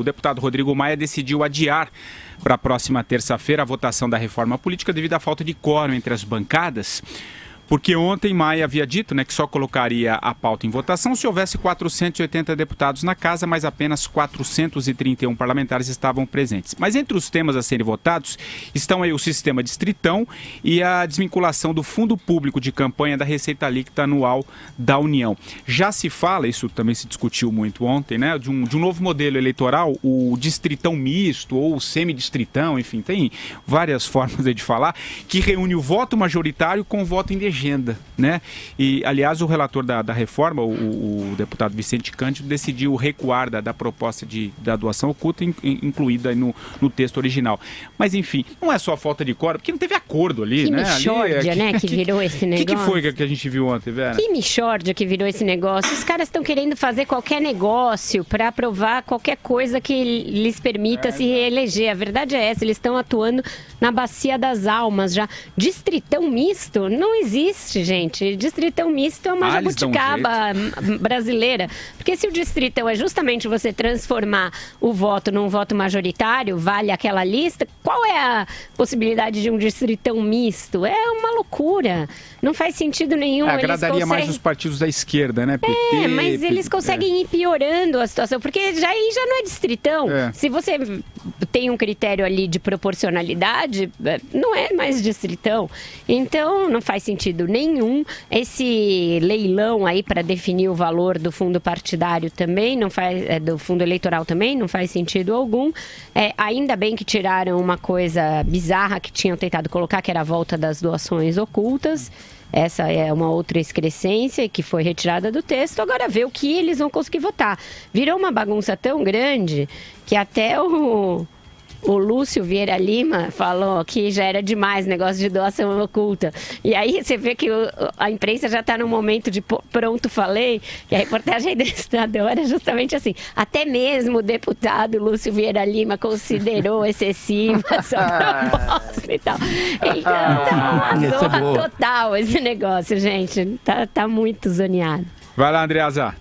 deputado Rodrigo Maia decidiu adiar para a próxima terça-feira a votação da reforma política devido à falta de quórum entre as bancadas. Porque ontem Maia havia dito, que só colocaria a pauta em votação se houvesse 480 deputados na casa, mas apenas 431 parlamentares estavam presentes. Mas entre os temas a serem votados estão aí o sistema distritão e a desvinculação do fundo público de campanha da receita líquida anual da União. Já se fala, isso também se discutiu muito ontem, de um novo modelo eleitoral, o distritão misto ou o semidistritão, enfim, tem várias formas de falar, que reúne o voto majoritário com o voto indígena. E, aliás, o relator da reforma, o deputado Vicente Cândido, decidiu recuar da proposta da doação oculta incluída no texto original. Mas, enfim, não é só falta de quórum, porque não teve acordo ali, que mixórdia, que virou esse negócio. O que foi que a gente viu ontem, Vera? Que mixórdia que virou esse negócio. Os caras estão querendo fazer qualquer negócio para aprovar qualquer coisa que lhes permita se reeleger. A verdade é essa, eles estão atuando na bacia das almas já. Distritão misto não existe, gente. Distritão misto é uma jabuticaba brasileira. Porque se o distritão é justamente você transformar o voto num voto majoritário, vale aquela lista, qual é a possibilidade de um distritão misto? É uma loucura. Não faz sentido nenhum. Agradaria mais os partidos da esquerda, PT, mas eles conseguem ir piorando a situação, porque aí já não é distritão. Se você tem um critério ali de proporcionalidade, não é mais distritão. Então, não faz sentido nenhum. Esse leilão aí para definir o valor do fundo partidário também, não faz, do fundo eleitoral também, não faz sentido algum. Ainda bem que tiraram uma coisa bizarra que tinham tentado colocar, que era a volta das doações ocultas. Essa é uma outra excrescência que foi retirada do texto. Agora ver o que eles vão conseguir votar. Virou uma bagunça tão grande que até o Lúcio Vieira Lima falou que já era demais o negócio de doação oculta. E aí você vê que a imprensa já está no momento de pronto, falei, e a reportagem do Estadão era justamente assim. Até mesmo o deputado Lúcio Vieira Lima considerou excessiva essa proposta e tal. Então tá uma zorra total esse negócio, gente. Tá muito zoneado. Vai lá, Andreasa.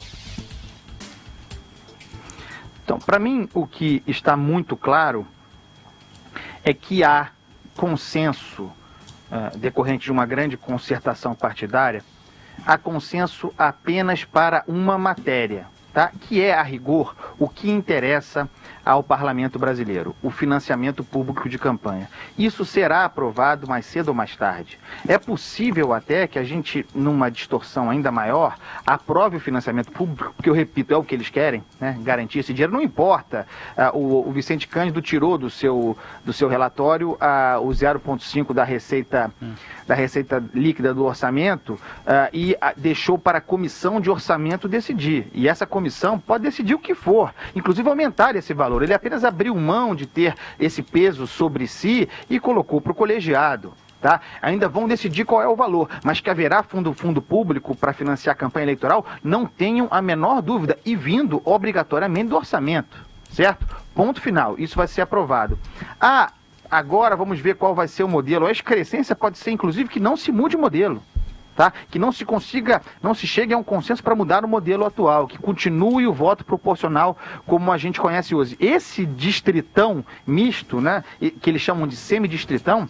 Então, para mim, o que está muito claro é que há consenso, decorrente de uma grande concertação partidária, há consenso apenas para uma matéria, tá? Que é, a rigor, o que interessa ao parlamento brasileiro, o financiamento público de campanha. Isso será aprovado mais cedo ou mais tarde. É possível até que a gente, numa distorção ainda maior, aprove o financiamento público, porque, eu repito, é o que eles querem, garantir esse dinheiro. Não importa, o Vicente Cândido tirou do seu relatório o 0,5 da receita líquida do orçamento e deixou para a comissão de orçamento decidir. E essa comissão pode decidir o que for, inclusive aumentar esse valor. Ele apenas abriu mão de ter esse peso sobre si e colocou para o colegiado. Tá? Ainda vão decidir qual é o valor, mas que haverá fundo público para financiar a campanha eleitoral, não tenham a menor dúvida, e vindo obrigatoriamente do orçamento, certo? Ponto final, isso vai ser aprovado. Agora vamos ver qual vai ser o modelo. A excrescência pode ser, inclusive, que não se mude o modelo. Tá? Que não se chegue a um consenso para mudar o modelo atual, que continue o voto proporcional como a gente conhece hoje. Esse distritão misto, que eles chamam de semidistritão,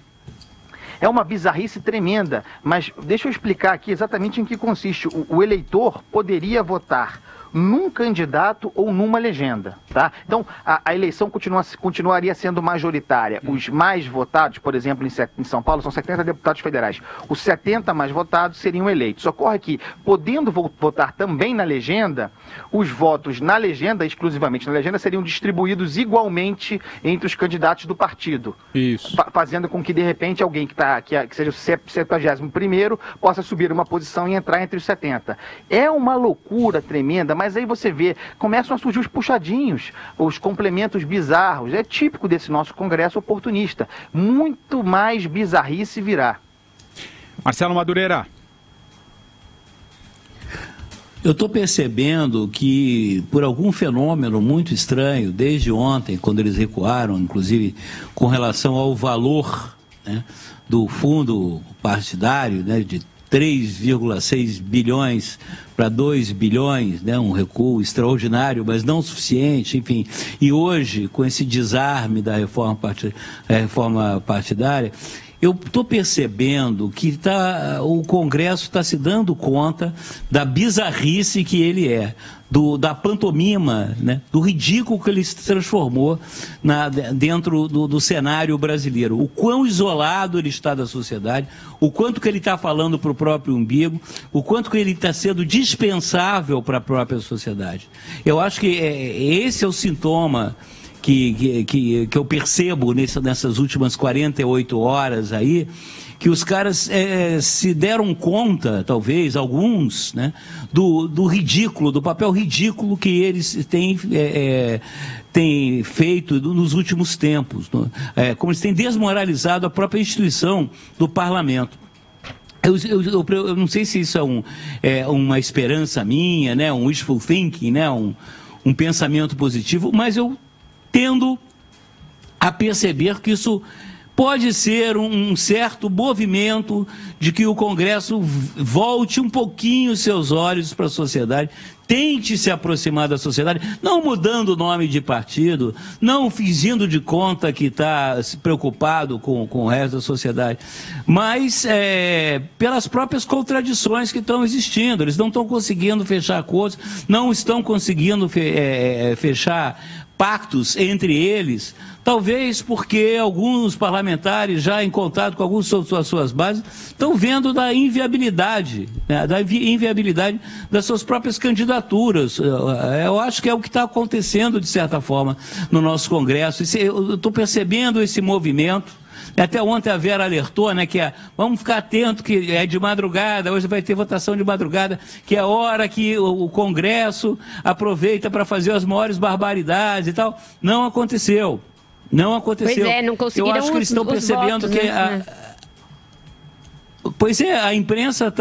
é uma bizarrice tremenda, mas deixa eu explicar aqui exatamente em que consiste. O eleitor poderia votar num candidato ou numa legenda, tá? Então, a eleição continuaria sendo majoritária. Os mais votados, por exemplo, em São Paulo, são 70 deputados federais. Os 70 mais votados seriam eleitos. Ocorre que, podendo votar também na legenda, os votos na legenda, exclusivamente na legenda, seriam distribuídos igualmente entre os candidatos do partido. Isso. Fazendo com que, de repente, alguém que seja o 71º possa subir uma posição e entrar entre os 70. É uma loucura tremenda, mas aí você vê, começam a surgir os puxadinhos, os complementos bizarros. É típico desse nosso Congresso oportunista. Muito mais bizarrice virá. Marcelo Madureira. Eu estou percebendo que, por algum fenômeno muito estranho, desde ontem, quando eles recuaram, inclusive com relação ao valor do fundo partidário, de 3,6 bilhões para 2 bilhões, né? Um recuo extraordinário, mas não suficiente, enfim. E hoje, com esse desarme da reforma partidária, eu estou percebendo que o Congresso está se dando conta da bizarrice que ele é, da pantomima, né, do ridículo que ele se transformou dentro do cenário brasileiro. O quão isolado ele está da sociedade, o quanto que ele está falando para o próprio umbigo, o quanto que ele está sendo dispensável para a própria sociedade. Eu acho que esse é o sintoma que eu percebo nessas últimas 48 horas aí, que os caras se deram conta, talvez, alguns, né, do ridículo, do papel ridículo que eles têm feito nos últimos tempos, como eles têm desmoralizado a própria instituição do parlamento. Eu não sei se isso é uma esperança minha, né, um wishful thinking, né, um pensamento positivo, mas eu tendo a perceber que isso pode ser um certo movimento de que o Congresso volte um pouquinho seus olhos para a sociedade, tente se aproximar da sociedade, não mudando o nome de partido, não fingindo de conta que está preocupado com o resto da sociedade, mas pelas próprias contradições que estão existindo. Eles não estão conseguindo fechar acordos, não estão conseguindo fechar pactos entre eles, talvez porque alguns parlamentares, já em contato com algumas das suas bases, estão vendo da inviabilidade, né, das suas próprias candidaturas. Eu acho que é o que está acontecendo, de certa forma, no nosso Congresso. Eu estou percebendo esse movimento. Até ontem a Vera alertou, né, que vamos ficar atento, que é de madrugada, hoje vai ter votação de madrugada, que é a hora que o Congresso aproveita para fazer as maiores barbaridades e tal. Não aconteceu. Não aconteceu. Pois é, não conseguiram. Eu acho que eles estão percebendo votos, que Pois é, a imprensa,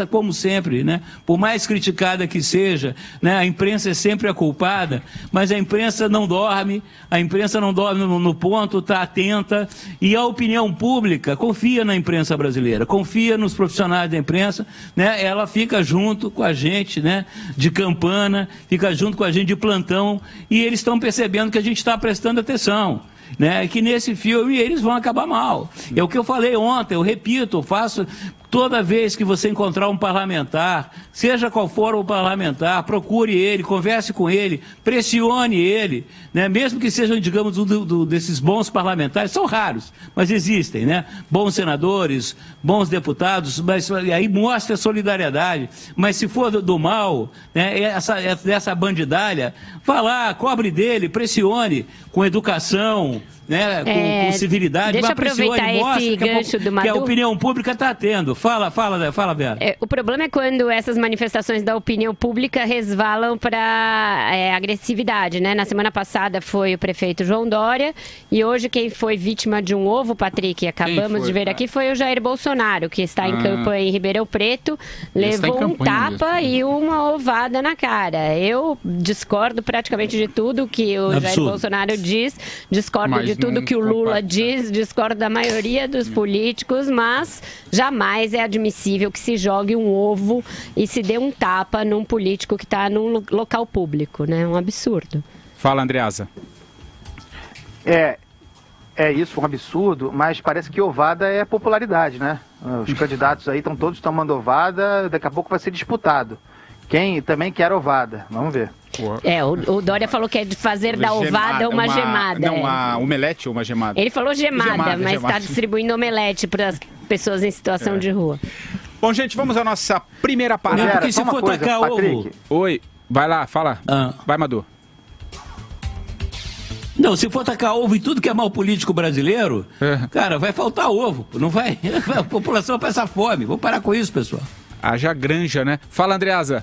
como sempre, né, por mais criticada que seja, né, a imprensa é sempre a culpada, mas a imprensa não dorme no ponto, está atenta, e a opinião pública confia na imprensa brasileira, confia nos profissionais da imprensa, né, ela fica junto com a gente, né, de campana, fica junto com a gente de plantão, e eles estão percebendo que a gente está prestando atenção. Né, que nesse filme eles vão acabar mal. É o que eu falei ontem, eu repito, eu faço toda vez que você encontrar um parlamentar, seja qual for o parlamentar, procure ele, converse com ele, pressione ele, né, mesmo que sejam, digamos, desses bons parlamentares, são raros, mas existem, né, bons senadores, bons deputados, mas aí mostra solidariedade, mas se for do mal, né, essa bandidalha, vá lá, cobre dele, pressione com educação, né, com civilidade, deixa eu aproveitar esse gancho do Madu, que a opinião pública está tendo. Fala, Vera. O problema é quando essas manifestações da opinião pública resvalam para agressividade, né? Na semana passada foi o prefeito João Dória e hoje quem foi vítima de um ovo, Patrick, acabamos de ver aqui, foi o Jair Bolsonaro, que está em campo em Ribeirão Preto, levou um tapa e uma ovada na cara. Eu discordo praticamente de tudo que o Jair Bolsonaro diz, discordo de tudo que o Lula diz, discordo da maioria dos políticos, mas jamais é admissível que se jogue um ovo e se dê um tapa num político que está num local público, né? É um absurdo. Fala, Andreasa. É isso, um absurdo, mas parece que ovada é popularidade, né? Os candidatos aí estão todos tomando ovada, daqui a pouco vai ser disputado. Quem também quer ovada? Vamos ver. O Dória falou que é de fazer da ovada uma gemada. Não, uma omelete ou uma gemada? Ele falou gemada, mas está distribuindo omelete para as pessoas em situação de rua. Bom, gente, vamos à nossa primeira parada. Porque se for tacar ovo... Oi, vai lá, fala. Vai, Madu. Não, se for tacar ovo em tudo que é mal político brasileiro, cara, vai faltar ovo. Não vai. A população vai passar fome. Vamos parar com isso, pessoal. Haja granja, né? Fala, Andreasa.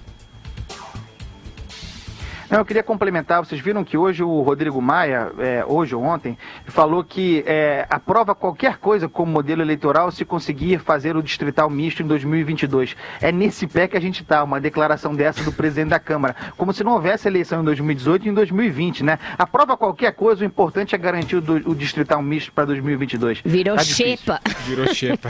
Não, eu queria complementar, vocês viram que hoje o Rodrigo Maia, hoje ou ontem, falou que aprova qualquer coisa como modelo eleitoral se conseguir fazer o distrital misto em 2022. É nesse pé que a gente está, uma declaração dessa do presidente da Câmara, como se não houvesse eleição em 2018 e em 2020, né? Aprova qualquer coisa, o importante é garantir o distrital misto para 2022. Virou xepa. Virou xepa.